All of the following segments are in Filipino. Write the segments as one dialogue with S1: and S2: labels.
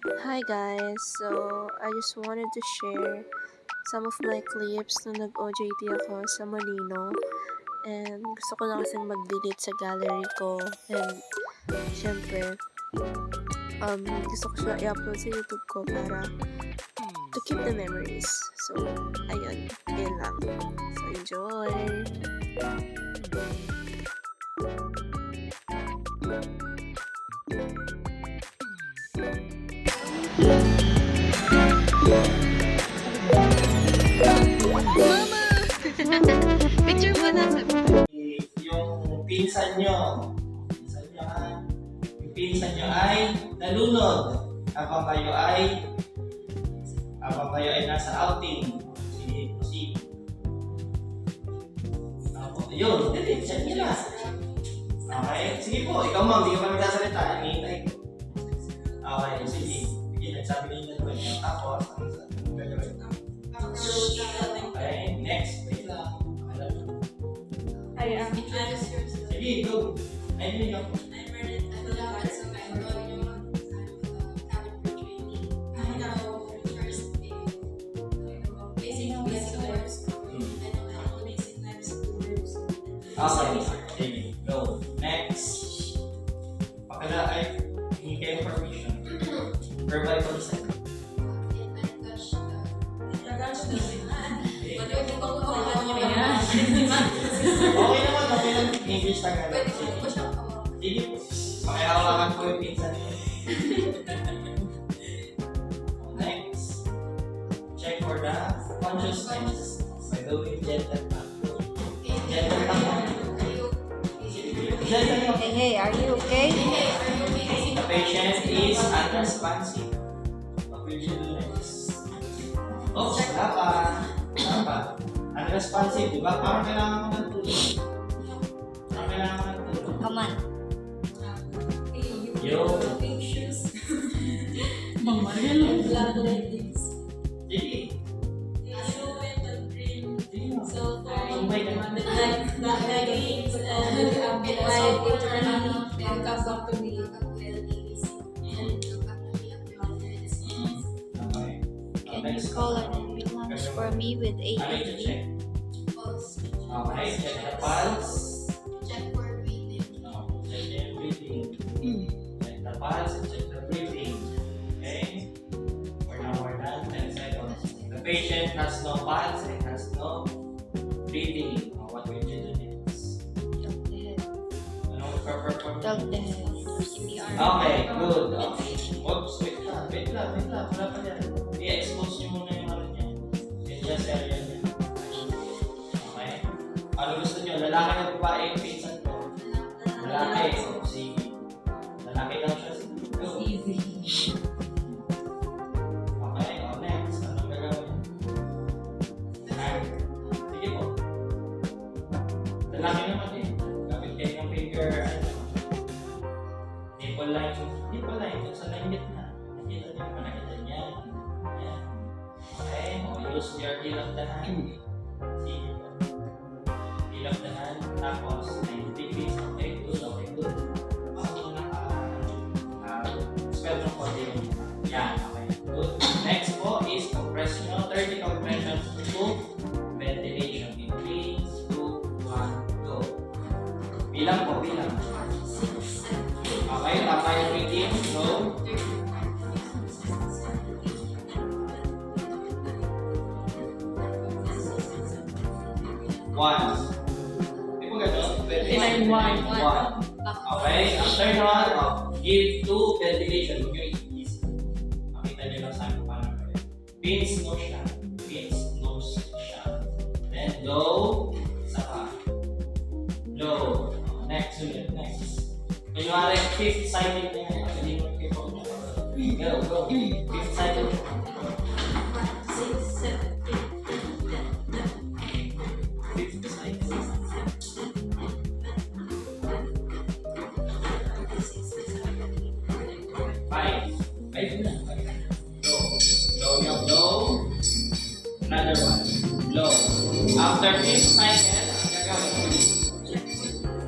S1: Hi guys! So, I just wanted to share some of my clips nung nag-OJT ako sa Molino. And gusto ko na kasing mag-delete sa gallery ko. And, syempre, gusto ko siya i-upload sa YouTube ko para to keep the memories. So, ayun. Ayun lang. So, enjoy!
S2: Picture mo na.
S3: Yung pinsan nyo, yung pinsan nyo ay nalunod habang kayo ay nasa outing. Sige, proceed. Yun, delete, check nyo na. Okay, sige po, ikaw ma'am, di ka pa nagsasalita, hinihintay ko. Okay, sige. Sige, nagsabi ninyo na ito. Tapos, ano gagawin? Okay, next. Wait lang.
S2: Introduce yourself.
S3: Sige, go. Ayun yun.
S2: I'm Bernadette Adelaide, so I'm going yung cabin training. I'm now first basic course. And I'm basic life skills.
S3: Okay, sige, go. Next. Pakala ay hingi kayo permission. Verbal consent. Okay naman, okay lang. English lang.
S2: Pwede ko po siya
S3: Sige po. Pakihawakan ko yung pinsan niyo. Next. Check for the consciousness by doing gentle tap. Gentle tap. Gentle tap.
S4: Hey, are you okay?
S3: The patient is unresponsive. What will you do next? Oh, dapat. Unresponsive, di ba? Parang kailangan mo ng tulong.
S4: Come on.
S3: Yo.
S2: Pink shoes.
S4: Mamaril.
S2: Black leggings.
S3: Sige.
S2: So,
S3: Sumbay ka naman.
S2: black leggings and white internal then comes up to me.
S3: Okay.
S4: Can you call an ambulance for me with
S3: I need to
S4: AED?
S3: check. Okay, check the pulse.
S2: Check for breathing.
S3: Check the breathing. Check the pulse and check the breathing. Okay? We're done. 10 seconds. The patient has no pulse and has no breathing. What will you do next?
S4: Tilt the head.
S3: Ano perform?
S4: Tilt the head. CPR.
S3: Okay, good. Okay. Oops, wait lang. Wala pa yan. I-expose nyo muna yung ano niya. Yung just area niya. Okay? Ano gusto nyo? Lalaki na babae yung pinsan ko? Lalaki. So, sige. Lalaki daw siya. Go. Okay, next. Anong gagawin? Sige po. Lalaki naman eh. Gamit kayo ng finger, nipple line. Kung sa line gitna. Nakita niyo naman, nakita niya. Ayan. Okay, use your heel of the hand. Sige po. Heel of the hand. Tapos, 90 degrees. Okay, good. Spell ng konti yung yan, okay. Good. Next po is compression. 30 compressions to ventilation. In 3, 2, 1, go. Bilang. Okay, tama yung breathing. Go. One. Di ba gano'n? Ventilation. One. Okay, after that, give to ventilation. Huwag nyo i-easy. Makita nyo lang saan kung paano gawin. Pinch, nose shot. Then, low, isa pa. Low. Next. Kunyari, fifth cycle na yan. Hindi mo i-keep on. Go. Fifth cycle.
S2: 6, 7, 8,
S3: Fifth cycle. 5. Na. Low. Another one. Low. After fifth cycle, ang gagawin.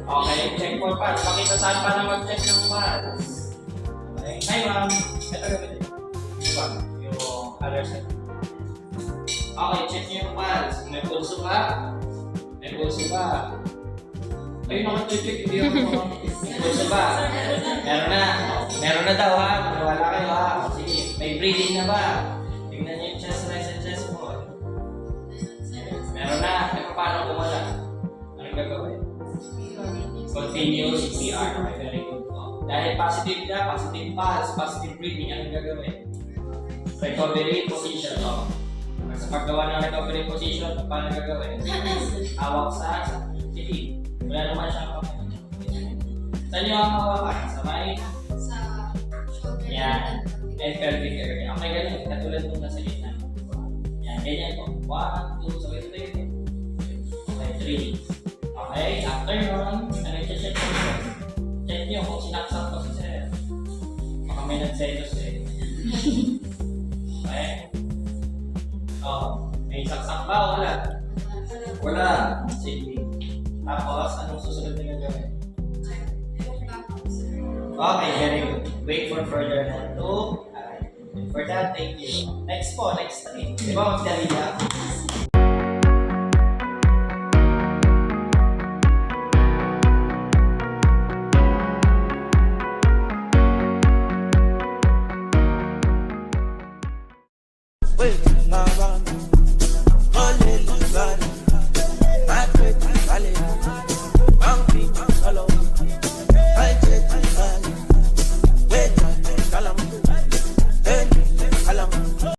S3: Okay, check for pads. Pakita saan pa na mag-check ng pads. Okay, hi ma'am. Ito gawin. Other side. Okay, check nyo yung pulse. May pulso ba? May pulso ba? Ayun ako check, hindi ako may pulso ba? Meron na. Meron na daw ha. Wala kayo ha. Sige, may breathing na ba? Tingnan nyo yung chest rise and chest fall. Meron na. E paano kung wala? Anong gagawin? Continuous CPR. Okay, very good. Dahil positive na, positive pulse, positive breathing, anong gagawin? Recovery position. Sa paggawa ng recovery position, paano gagawin? Hawak sa tibig. Wala naman siyang kapatid. Saan nyo ang hawakan? Sa may?
S2: Sa shoulder.
S3: Yan. And pelvic area. Okay, ganun. Katulad nung nasa gitna. Yan, ganyan po. 1, 2, sabay tayo. Okay, 3. Okay, after nun, ano yung check nyo? Check nyo kung sinaksak ko si sir. Baka may nagselos eh. Okay? May saksak ba o wala? Wala. Sige. Tapos, anong susunod na gagawin? Okay, very good. Wait for further na 2. For that, thank you. Next po, next 3. Di ba magdali na?